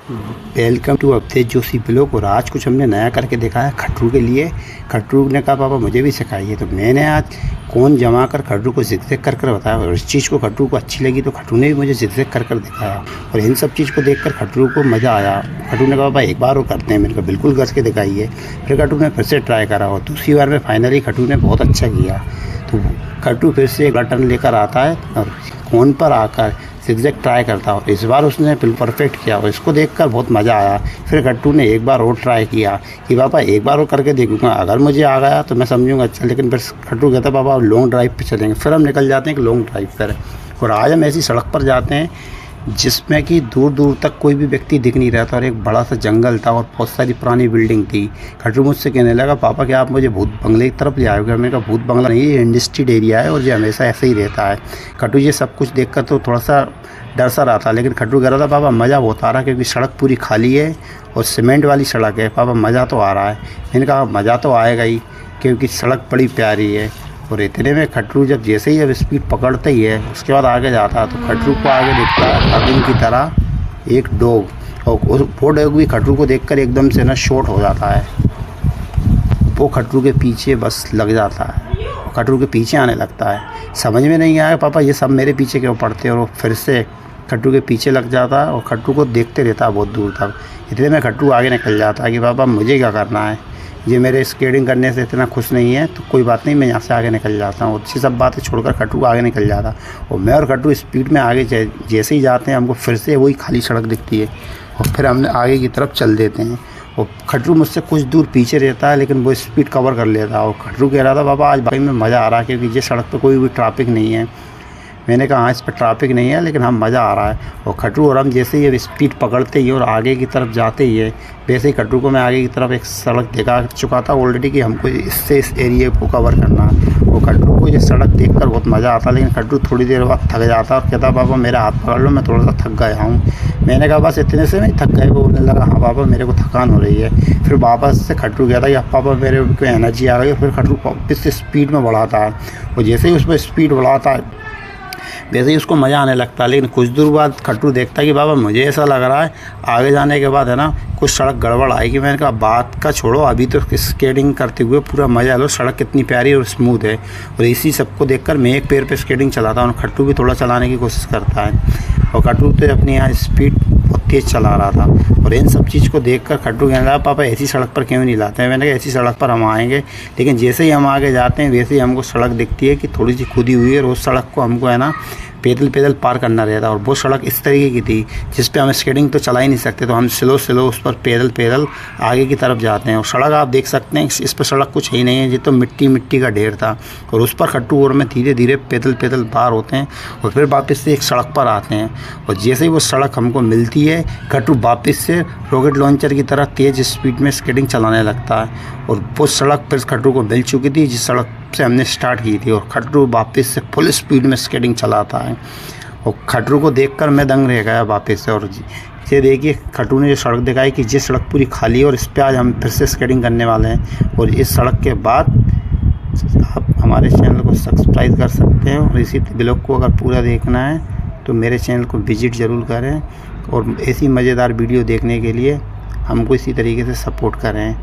Welcome to update Joshi blog. और आज कुछ हमने नया करके दिखाया खट्रू के लिए। खट्रू ने कहा पापा मुझे भी सिखाइए, तो मैंने आज कौन जमा कर खट्रू को जिग कर कर बताया। और इस चीज़ को खट्रू को अच्छी लगी तो खट्रू ने भी मुझे जिग कर कर दिखाया। और इन सब चीज़ को देखकर खट्रू को मज़ा आया। खट्रू ने कहा पापा एक बार वो करते हैं। मैंने कहा बिल्कुल करके दिखाइए। फिर खट्रू ने फिर से ट्राई करा और दूसरी बार में फाइनली खट्रू ने बहुत अच्छा किया। तो खट्रू फिर से एक टर्न लेकर आता है और कोन पर आकर जिग ट्राई करता और इस बार उसने बिल्कुल परफेक्ट किया और इसको देखकर बहुत मज़ा आया। फिर खट्रू ने एक बार और ट्राई किया कि पापा एक बार और करके देखूंगा, अगर मुझे आ गया तो मैं समझूंगा अच्छा। लेकिन फिर खट्रू कहता पापा लॉन्ग ड्राइव पे चलेंगे। फिर हम निकल जाते हैं कि लॉन्ग ड्राइव पर। और आज हम ऐसी सड़क पर जाते हैं जिसमें कि दूर दूर तक कोई भी व्यक्ति दिख नहीं रहा था और एक बड़ा सा जंगल था और बहुत सारी पुरानी बिल्डिंग थी। खट्रू मुझसे कहने लगा पापा क्या आप मुझे भूत बंगले की तरफ ले आएगा। मैंने कहा भूत बंगला नहीं, ये इंडस्ट्रियल एरिया है और ये हमेशा ऐसे ही रहता है। खट्रू ये सब कुछ देखकर तो थोड़ा सा डर सा रहा था, लेकिन खट्रू कह रहा था पापा मज़ा बहुत आ रहा है क्योंकि सड़क पूरी खाली है और सीमेंट वाली सड़क है। पापा मज़ा तो आ रहा है। मैंने कहा मज़ा तो आएगा ही क्योंकि सड़क बड़ी प्यारी है। और इतने में खट्रू जैसे ही अब स्पीड पकड़ता ही है उसके बाद आगे जाता है तो खट्रू को आगे दिखता है अरविंद की तरह एक डॉग। और वो डॉग भी खट्रू को देखकर एकदम से ना शॉर्ट हो जाता है। वो खट्रू के पीछे बस लग जाता है, खट्रू के पीछे आने लगता है। समझ में नहीं आया पापा ये सब मेरे पीछे क्यों पड़ते हैं। और वो फिर से खट्रू के पीछे लग जाता है और खट्रू को देखते रहता है बहुत दूर तक। इतने में खट्रू आगे निकल जाता है कि पापा मुझे क्या करना है, ये मेरे स्केटिंग करने से इतना खुश नहीं है तो कोई बात नहीं, मैं यहाँ से आगे निकल जाता हूँ। और अच्छी सब बातें छोड़कर खट्रू आगे निकल जाता। और मैं और खट्रू स्पीड में आगे जैसे ही जाते हैं हमको फिर से वही खाली सड़क दिखती है और फिर हमने आगे की तरफ चल देते हैं। और खट्रू मुझसे कुछ दूर पीछे रहता है लेकिन वो स्पीड कवर कर लेता है। और खट्रू कह रहा था पापा आज बाइक में मज़ा आ रहा है क्योंकि ये सड़क पर कोई भी ट्रैफिक नहीं है। मैंने कहा हाँ इस पर ट्रैफिक नहीं है लेकिन हम मज़ा आ रहा है। और खट्रू और हम जैसे ही स्पीड पकड़ते ही और आगे की तरफ जाते ही है वैसे ही खट्रू को मैं आगे की तरफ एक सड़क दिखा चुका था ऑलरेडी कि हमको इससे इस एरिए को कवर करना है। वो खट्रू को ये सड़क देखकर बहुत मज़ा आता लेकिन खट्रू थोड़ी देर बाद थक जाता और कहता पापा मेरा हाथ पकड़ लो, मैं थोड़ा सा थक गया हूँ। मैंने कहा बस इतने से नहीं थक गए। वो बोलने लगा हाँ पापा मेरे को थकान हो रही है। फिर वापस से खट्रू कहता कि अब पापा मेरे को एनर्जी आ गई। फिर खट्रू वापस से स्पीड में बढ़ाता है और जैसे ही उसमें स्पीड बढ़ाता है वैसे ही उसको मज़ा आने लगता है। लेकिन कुछ दूर बाद खट्रू देखता है कि बाबा मुझे ऐसा लग रहा है आगे जाने के बाद है ना कुछ सड़क गड़बड़ आएगी। मैंने कहा बात का छोड़ो, अभी तो स्केटिंग करते हुए पूरा मज़ा लो, सड़क कितनी प्यारी और स्मूथ है। और इसी सबको देखकर मैं एक पैर पे स्केटिंग चलाता हूँ और खट्रू भी थोड़ा चलाने की कोशिश करता है। और खट्रू तो अपनी यहाँ स्पीड बहुत तेज़ चला रहा था। और इन सब चीज़ को देखकर खट्रू कहने लगा पापा ऐसी सड़क पर क्यों नहीं लाते हैं। मैंने कहा ऐसी सड़क पर हम आएंगे, लेकिन जैसे ही हम आगे जाते हैं वैसे ही हमको सड़क दिखती है कि थोड़ी सी खुदी हुई है और उस सड़क को हमको है ना पैदल पैदल पार करना रहता। और वो सड़क इस तरीके की थी जिस पे हम स्केटिंग तो चला ही नहीं सकते, तो हम स्लो स्लो उस पर पैदल पैदल आगे की तरफ जाते हैं। और सड़क आप देख सकते हैं इस पर सड़क कुछ ही नहीं है, ये तो मिट्टी मिट्टी का ढेर था। और उस पर खट्रू और मैं धीरे धीरे पैदल पैदल पार होते हैं और फिर वापस से एक सड़क पर आते हैं। और जैसे ही वो सड़क हमको मिलती है खट्रू वापस से रॉकेट लॉन्चर की तरह तेज़ स्पीड में स्केटिंग चलाने लगता है। और वो सड़क फिर खट्रू को मिल चुकी थी जिस सड़क से हमने स्टार्ट की थी। और खट्रू वापस से फुल स्पीड में स्केटिंग चलाता है। और खट्रू को देखकर मैं दंग रह गया वापस से। और ये देखिए खट्रू ने जो सड़क दिखाई कि जिस सड़क पूरी खाली है और इस पर आज हम फिर से स्केटिंग करने वाले हैं। और इस सड़क के बाद आप हमारे चैनल को सब्सक्राइब कर सकते हैं। और इसी ब्लॉग को अगर पूरा देखना है तो मेरे चैनल को विजिट ज़रूर करें और ऐसी मज़ेदार वीडियो देखने के लिए हमको इसी तरीके से सपोर्ट करें।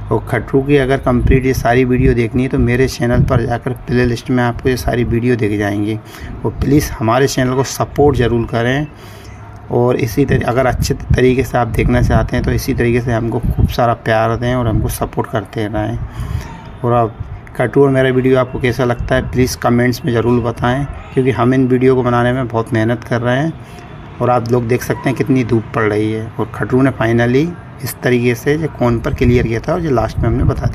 और खट्रू की अगर कंप्लीट ये सारी वीडियो देखनी है तो मेरे चैनल पर जाकर प्ले लिस्ट में आपको ये सारी वीडियो दिख जाएंगी। और प्लीज़ हमारे चैनल को सपोर्ट ज़रूर करें। और इसी तरह अगर अच्छे तरीके से आप देखना चाहते हैं तो इसी तरीके से हमको खूब सारा प्यार दें और हमको सपोर्ट करते रहें। और आप खट्रू और मेरा वीडियो आपको कैसा लगता है प्लीज़ कमेंट्स में ज़रूर बताएं क्योंकि हम इन वीडियो को बनाने में बहुत मेहनत कर रहे हैं। और आप लोग देख सकते हैं कितनी धूप पड़ रही है। और खट्रू ने फाइनली इस तरीके से जो कोन पर क्लियर किया था और जो लास्ट में हमने बता दिया।